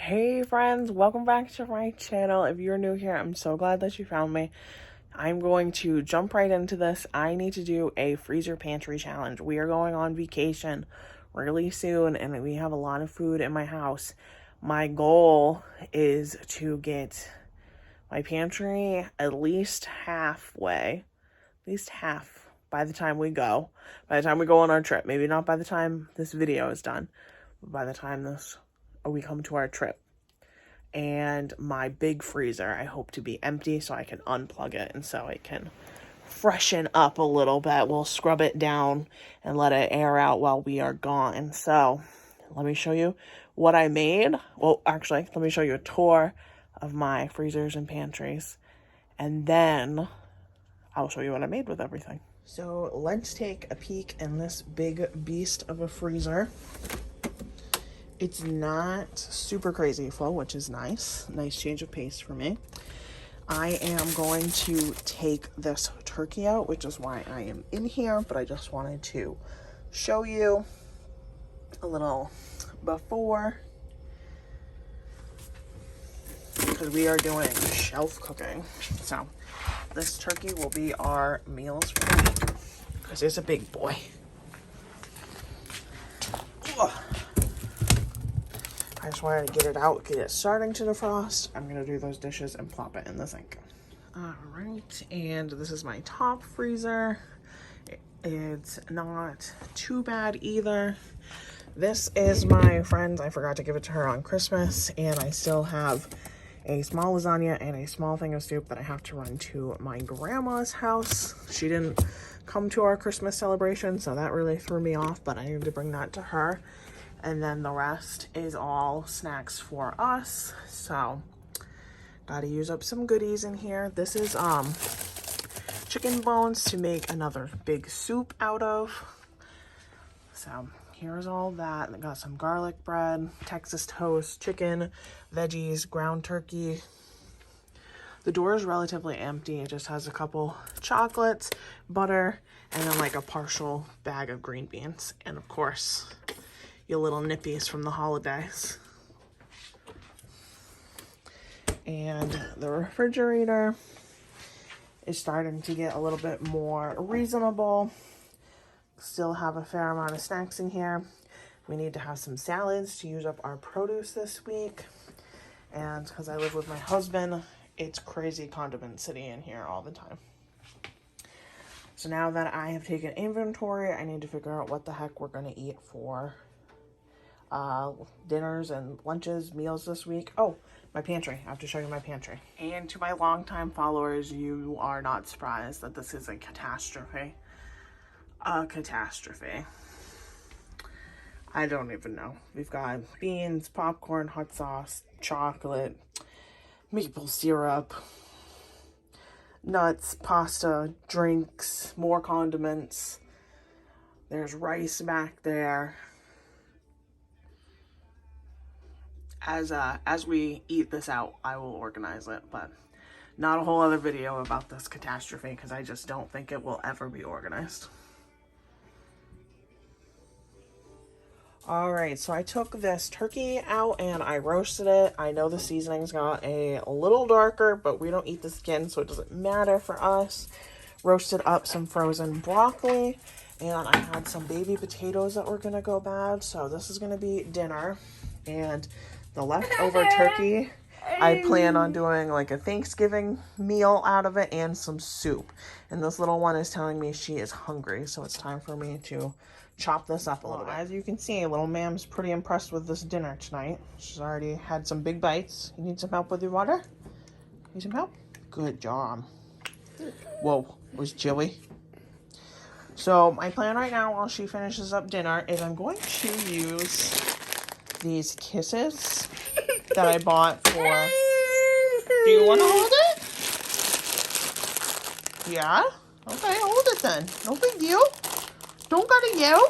Hey friends, welcome back to my channel. If you're new here, I'm so glad that you found me. I'm going to jump right into this. I need to do a freezer pantry challenge. We are going on vacation really soon and we have a lot of food in my house. My goal is to get my pantry at least halfway, by the time we go. By the time we go on our trip. Maybe not by the time this video is done, but by the time we come to our trip. And my big freezer, I hope to be empty so I can unplug it and so it can freshen up a little bit. We'll scrub it down and let it air out while we are gone. So let me show you what I made. Well, actually, let me show you a tour of my freezers and pantries, and then I'll show you what I made with everything. So let's take a peek in this big beast of a freezer. It's not super crazy full, which is nice. Nice change of pace for me. I am going to take this turkey out, which is why I am in here, but I just wanted to show you a little before, because we are doing shelf cooking. So this turkey will be our meals for the week, because it's a big boy. Ugh. I just wanted to get it out, get it starting to defrost. I'm gonna do those dishes and plop it in the sink. All right, and this is my top freezer. It's not too bad either. This is my friend's. I forgot to give it to her on Christmas, and I still have a small lasagna and a small thing of soup that I have to run to my grandma's house. She didn't come to our Christmas celebration, so that really threw me off, but I needed to bring that to her. And then the rest is all snacks for us. So gotta use up some goodies in here. This is chicken bones to make another big soup out of. So here's all that. I got some garlic bread, Texas toast, chicken, veggies, ground turkey. The door is relatively empty. It just has a couple chocolates, butter, and then like a partial bag of green beans. And of course, your little nippies from the holidays. And the refrigerator is starting to get a little bit more reasonable. Still have a fair amount of snacks in here. We need to have some salads to use up our produce this week. And because I live with my husband, it's crazy condiment sitting in here all the time. So now that I have taken inventory, I need to figure out what the heck we're gonna eat for dinners and lunches, meals this week. Oh, my pantry. I have to show you my pantry. And to my longtime followers, you are not surprised that this is a catastrophe. A catastrophe. I don't even know. We've got beans, popcorn, hot sauce, chocolate, maple syrup, nuts, pasta, drinks, more condiments. There's rice back there. As we eat this out, I will organize it, but not a whole other video about this catastrophe because I just don't think it will ever be organized. All right, so I took this turkey out and I roasted it. I know the seasonings got a little darker, but we don't eat the skin, so it doesn't matter for us. Roasted up some frozen broccoli, and I had some baby potatoes that were gonna go bad, so this is gonna be dinner. And the leftover turkey, I plan on doing like a Thanksgiving meal out of it and some soup. And this little one is telling me she is hungry, so it's time for me to chop this up a little bit. As you can see, little ma'am's pretty impressed with this dinner tonight. She's already had some big bites. You need some help with your water? Need some help? Good job. Whoa, was Joey? So my plan right now while she finishes up dinner is I'm going to use these kisses that I bought for... Do you want to hold it? Yeah? Okay, hold it then. No big deal. Don't gotta yell.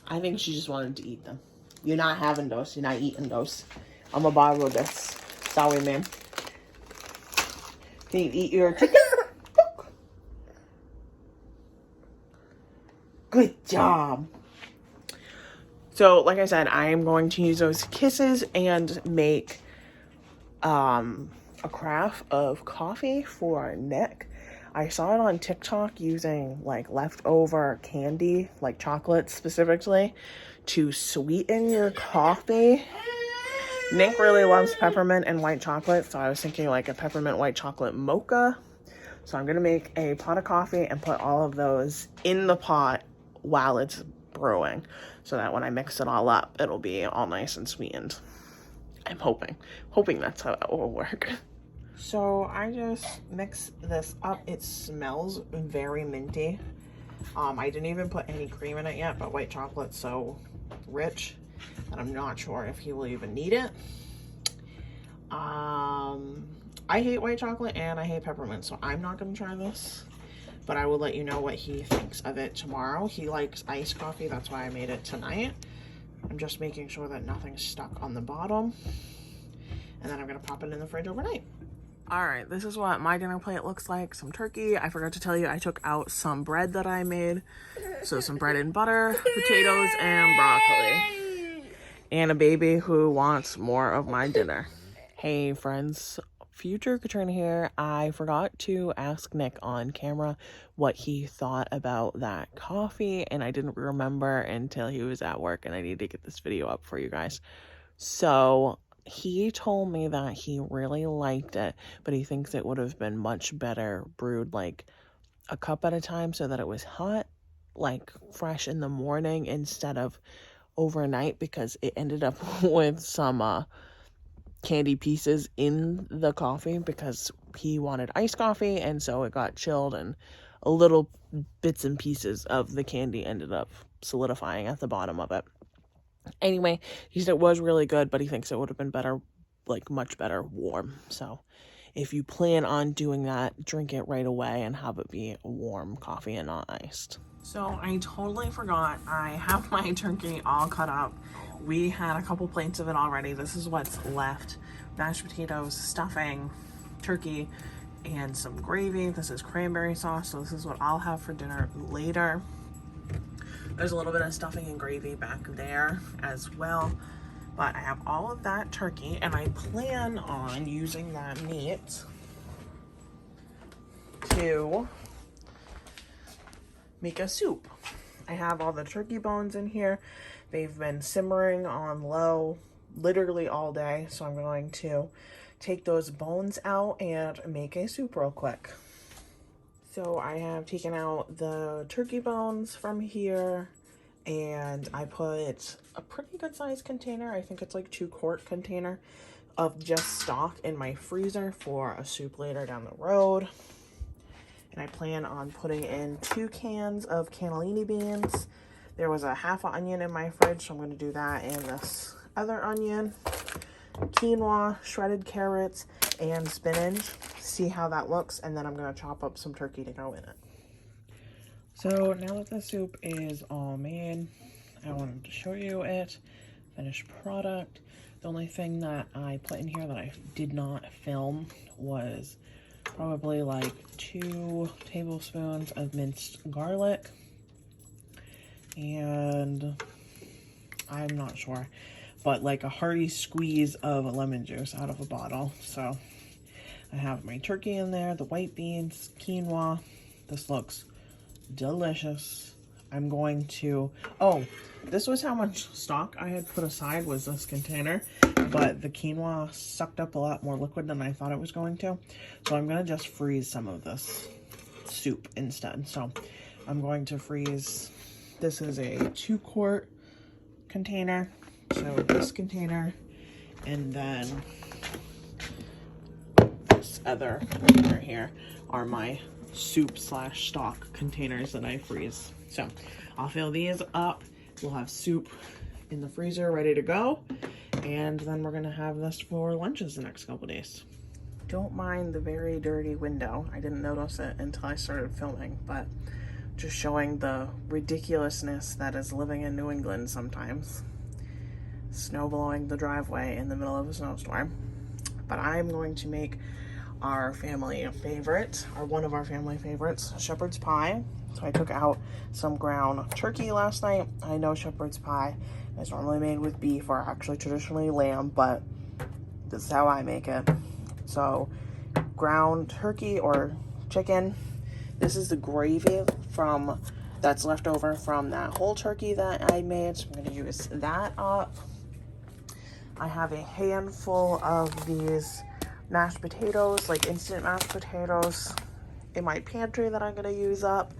I think she just wanted to eat them. You're not having those. You're not eating those. I'm gonna borrow this. Sorry, ma'am. Can you eat your chicken? Good job. So like I said, I am going to use those kisses and make a carafe of coffee for Nick. I saw it on TikTok using like leftover candy, like chocolate specifically, to sweeten your coffee. Nick really loves peppermint and white chocolate, so I was thinking like a peppermint white chocolate mocha. So I'm gonna make a pot of coffee and put all of those in the pot while it's brewing, so that when I mix it all up, it'll be all nice and sweetened. I'm hoping that's how it will work. So I just mix this up. It smells very minty. I didn't even put any cream in it yet, but white chocolate's so rich that I'm not sure if he will even need it. I hate white chocolate and I hate peppermint, so I'm not gonna try this, but I will let you know what he thinks of it tomorrow. He likes iced coffee, that's why I made it tonight. I'm just making sure that nothing's stuck on the bottom, and then I'm gonna pop it in the fridge overnight. All right, this is what my dinner plate looks like. Some turkey. I forgot to tell you, I took out some bread that I made. So some bread and butter, potatoes, and broccoli. And a baby who wants more of my dinner. Hey friends, future Katrina here. I forgot to ask Nick on camera what he thought about that coffee, and I didn't remember until he was at work, and I need to get this video up for you guys. So he told me that he really liked it, but he thinks it would have been much better brewed like a cup at a time so that it was hot, like fresh in the morning instead of overnight, because it ended up with some candy pieces in the coffee because he wanted iced coffee, and so it got chilled and a little bits and pieces of the candy ended up solidifying at the bottom of it. Anyway, he said it was really good, but he thinks it would have been better, like much better warm. So if you plan on doing that, drink it right away and have it be warm coffee and not iced. So I totally forgot, I have my turkey all cut up. We had a couple plates of it already. This is what's left: mashed potatoes, stuffing, turkey, and some gravy. This is cranberry sauce, so this is what I'll have for dinner later. There's a little bit of stuffing and gravy back there as well, but I have all of that turkey, and I plan on using that meat to make a soup. I have all the turkey bones in here. They've been simmering on low literally all day, so I'm going to take those bones out and make a soup real quick. So I have taken out the turkey bones from here, and I put a pretty good sized container, I think it's like 2-quart container, of just stock in my freezer for a soup later down the road. And I plan on putting in 2 cans of cannellini beans. There was a half an onion in my fridge, so I'm going to do that and this other onion, quinoa, shredded carrots, and spinach. See how that looks, and then I'm going to chop up some turkey to go in it. So now that the soup is all made, I wanted to show you it, finished product. The only thing that I put in here that I did not film was probably like 2 tablespoons of minced garlic, and I'm not sure, but like a hearty squeeze of lemon juice out of a bottle. So I have my turkey in there, the white beans, quinoa. This looks delicious. I'm going to, oh, this was how much stock I had put aside, was this container, but the quinoa sucked up a lot more liquid than I thought it was going to. So I'm going to just freeze some of this soup instead. So I'm going to freeze, this is a 2-quart container. So this container, and then this other container here are my soup / stock containers that I freeze. So I'll fill these up. We'll have soup in the freezer ready to go, and then we're gonna have this for lunches the next couple days. Don't mind the very dirty window. I didn't notice it until I started filming, but just showing the ridiculousness that is living in New England sometimes. Snow blowing the driveway in the middle of a snowstorm. But I'm going to make our family favorite, or one of our family favorites, shepherd's pie. So I took out some ground turkey last night. I know shepherd's pie It's normally made with beef or actually traditionally lamb, but this is how I make it. So ground turkey or chicken. This is the gravy that's left over from that whole turkey that I made. So I'm going to use that up. I have a handful of these mashed potatoes, like instant mashed potatoes, in my pantry that I'm going to use up.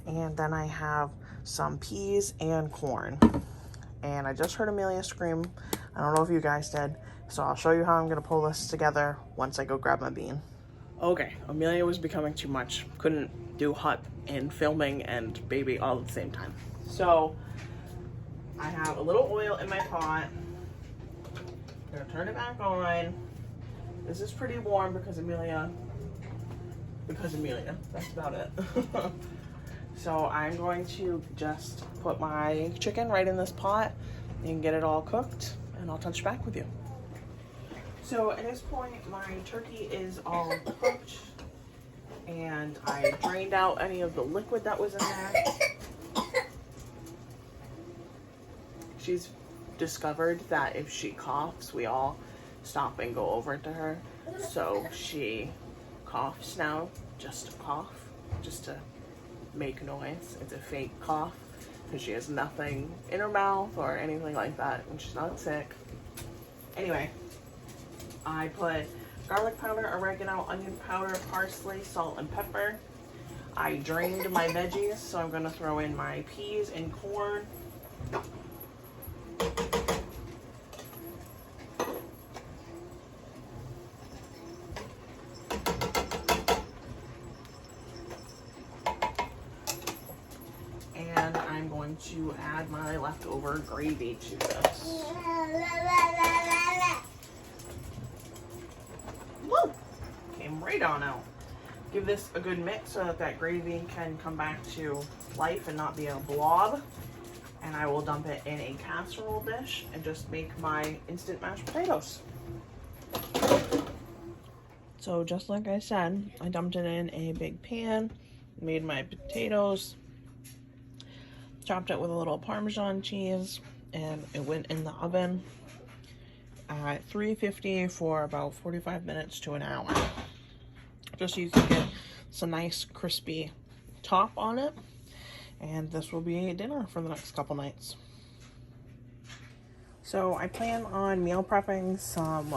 And then I have some peas and corn. And I just heard Amelia scream. I don't know if you guys did. So I'll show you how I'm going to pull this together once I go grab my bean. Okay, Amelia was becoming too much. Couldn't do hut and filming and baby all at the same time. So I have a little oil in my pot. I'm gonna turn it back on. This is pretty warm because Amelia, that's about it. So I'm going to just put my chicken right in this pot and get it all cooked, and I'll touch back with you. So at this point, my turkey is all cooked, and I drained out any of the liquid that was in there. She's discovered that if she coughs, we all stop and go over to her. So she coughs now, just to cough, just to make noise. It's a fake cough because she has nothing in her mouth or anything like that, and she's not sick. Anyway, I put garlic powder, oregano, onion powder, parsley, salt, and pepper. I drained my veggies, so I'm going to throw in my peas and corn. And I'm going to add my leftover gravy to this. Woo! Came right on out. Give this a good mix so that that gravy can come back to life and not be a blob. And I will dump it in a casserole dish and just make my instant mashed potatoes. So just like I said, I dumped it in a big pan, made my potatoes, chopped it with a little Parmesan cheese, and it went in the oven at 350 for about 45 minutes to an hour. Just so you can get some nice crispy top on it. And this will be dinner for the next couple nights. So I plan on meal prepping some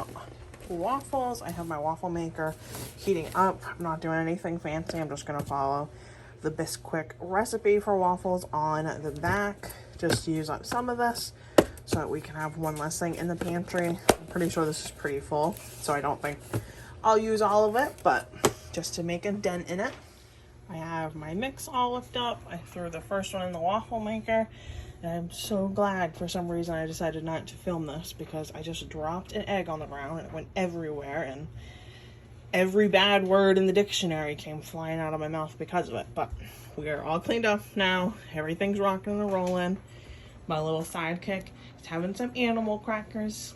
waffles. I have my waffle maker heating up. I'm not doing anything fancy. I'm just going to follow the Bisquick recipe for waffles on the back. Just use up some of this so that we can have one less thing in the pantry. I'm pretty sure this is pretty full, so I don't think I'll use all of it, but just to make a dent in it. I have my mix all lifted up. I threw the first one in the waffle maker. And I'm so glad for some reason I decided not to film this because I just dropped an egg on the ground and it went everywhere and every bad word in the dictionary came flying out of my mouth because of it. But we are all cleaned up now. Everything's rocking and rolling. My little sidekick is having some animal crackers.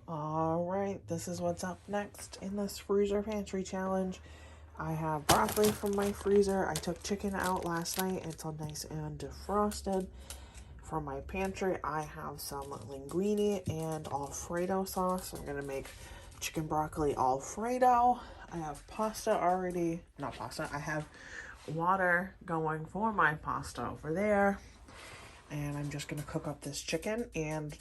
Alright, this is what's up next in this freezer pantry challenge. I have broccoli from my freezer. I took chicken out last night. It's all nice and defrosted. From my pantry, I have some linguine and Alfredo sauce. I'm going to make chicken broccoli Alfredo. I have pasta already. Not pasta. I have water going for my pasta over there. And I'm just going to cook up this chicken and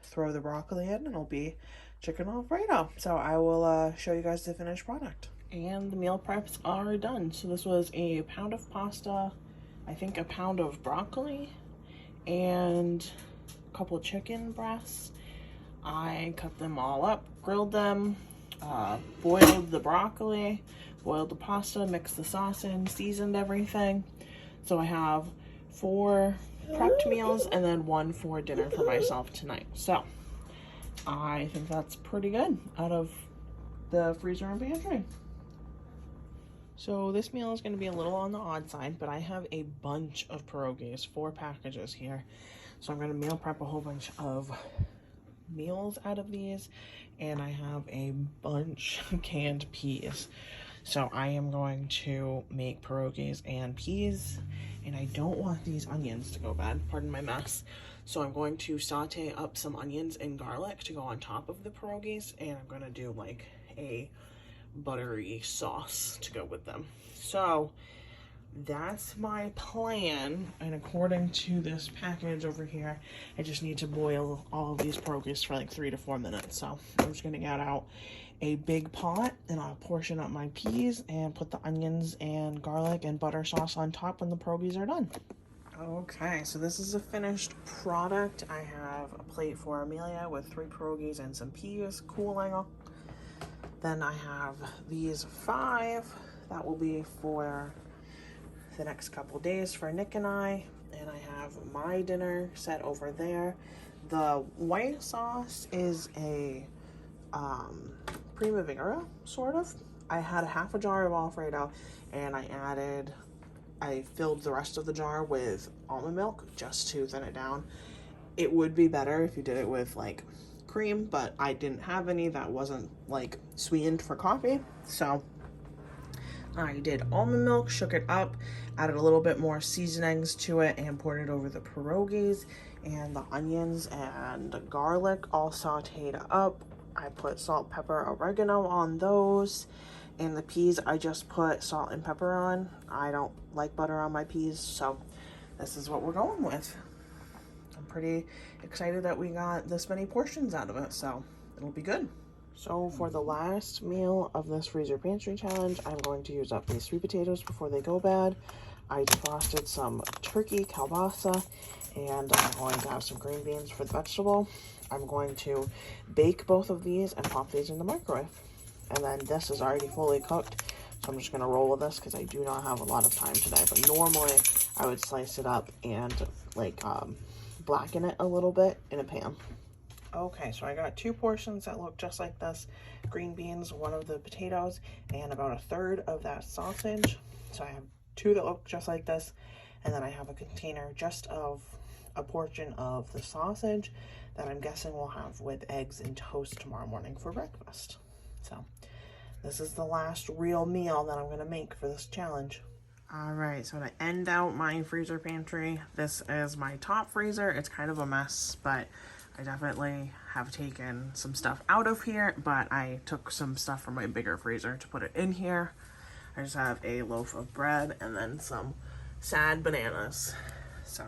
throw the broccoli in, and it'll be chicken Alfredo. So I will show you guys the finished product. And the meal preps are done. So this was a pound of pasta, I think a pound of broccoli, and a couple of chicken breasts. I cut them all up, grilled them, boiled the broccoli, boiled the pasta, mixed the sauce in, seasoned everything. So I have 4 prepped meals and then 1 for dinner for myself tonight. So I think that's pretty good out of the freezer and pantry. So this meal is going to be a little on the odd side, but I have a bunch of pierogies, 4 packages here. So I'm going to meal prep a whole bunch of meals out of these, and I have a bunch of canned peas. So I am going to make pierogies and peas, and I don't want these onions to go bad, pardon my mess. So I'm going to saute up some onions and garlic to go on top of the pierogies, and I'm going to do like a buttery sauce to go with them. So that's my plan, and according to this package over here, I just need to boil all of these pierogies for like 3 to 4 minutes. So I'm just gonna get out a big pot and I'll portion up my peas and put the onions and garlic and butter sauce on top when the pierogies are done. Okay, so this is a finished product. I have a plate for Amelia with 3 pierogies and some peas cooling. Then I have these 5 that will be for the next couple days for Nick and I have my dinner set over there. The white sauce is a Primavera, sort of. I had half a jar of Alfredo, and I filled the rest of the jar with almond milk just to thin it down. It would be better if you did it with like cream, but I didn't have any that wasn't like sweetened for coffee, so I did almond milk, shook it up, added a little bit more seasonings to it, and poured it over the pierogies, and the onions and the garlic all sauteed up. I put salt, pepper, oregano on those, and the peas I just put salt and pepper on. I don't like butter on my peas, so this is what we're going with. I'm pretty excited that we got this many portions out of it, so it'll be good. So for the last meal of this freezer pantry challenge, I'm going to use up these sweet potatoes before they go bad. I defrosted some turkey kielbasa, and I'm going to have some green beans for the vegetable. I'm going to bake both of these and pop these in the microwave. And then this is already fully cooked, so I'm just going to roll with this because I do not have a lot of time today. But normally I would slice it up and like blacken it a little bit in a pan. Okay, so I got 2 portions that look just like this. Green beans, 1 of the potatoes, and about 1/3 of that sausage. So I have 2 that look just like this, and then I have a container just of a portion of the sausage that I'm guessing we'll have with eggs and toast tomorrow morning for breakfast. So this is the last real meal that I'm going to make for this challenge. Alright, so to end out my freezer pantry, this is my top freezer. It's kind of a mess, but I definitely have taken some stuff out of here, but I took some stuff from my bigger freezer to put it in here. I just have a loaf of bread and then some sad bananas. So,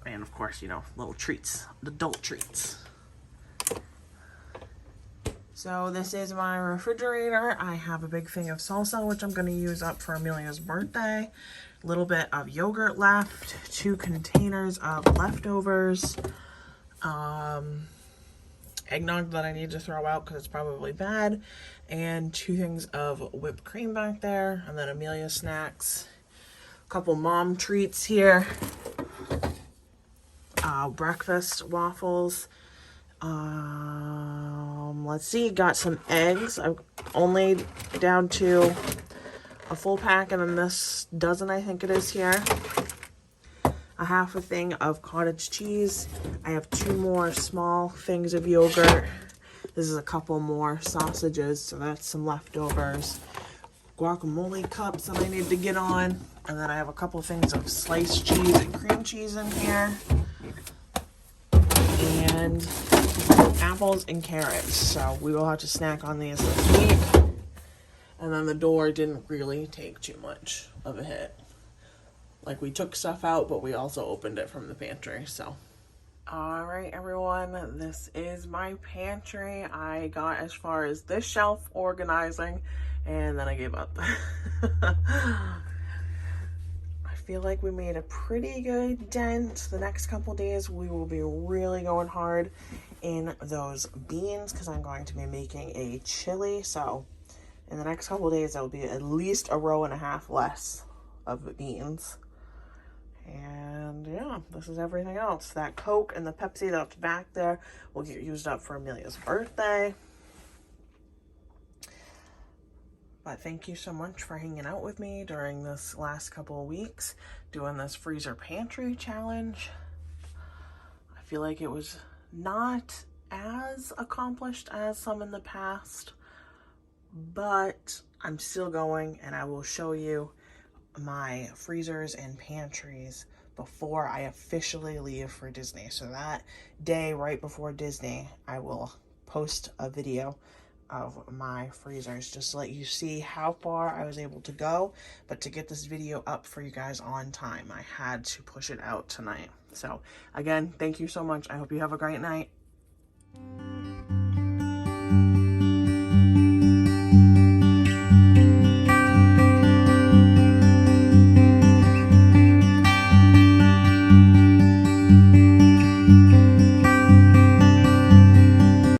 and of course, you know, little treats, adult treats. So this is my refrigerator. I have a big thing of salsa, which I'm going to use up for Amelia's birthday. A little bit of yogurt left, 2 containers of leftovers, eggnog that I need to throw out because it's probably bad, and 2 things of whipped cream back there, and then Amelia's snacks, a couple mom treats here, breakfast waffles. Let's see, got some eggs. I'm only down to a full pack, and then this dozen, I think it is here. A half a thing of cottage cheese. I have 2 more small things of yogurt. This is a couple more sausages, so that's some leftovers. Guacamole cups that I need to get on. And then I have a couple things of sliced cheese and cream cheese in here. And apples and carrots. So we will have to snack on these this week. And then the door didn't really take too much of a hit. Like, we took stuff out, but we also opened it from the pantry, so. Alright, everyone, this is my pantry. I got as far as this shelf organizing, and then I gave up. I feel like we made a pretty good dent. The next couple days, we will be really going hard in those beans, because I'm going to be making a chili, so in the next couple days, there will be at least a row and a half less of beans. And yeah, this is everything else. That Coke and the Pepsi that's back there will get used up for Amelia's birthday. But thank you so much for hanging out with me during this last couple of weeks, doing this freezer pantry challenge. I feel like it was not as accomplished as some in the past, but I'm still going, and I will show you my freezers and pantries before I officially leave for Disney. So that day right before Disney, I will post a video of my freezers just to let you see how far I was able to go. But to get this video up for you guys on time, I had to push it out tonight. So again, thank you so much. I hope you have a great night.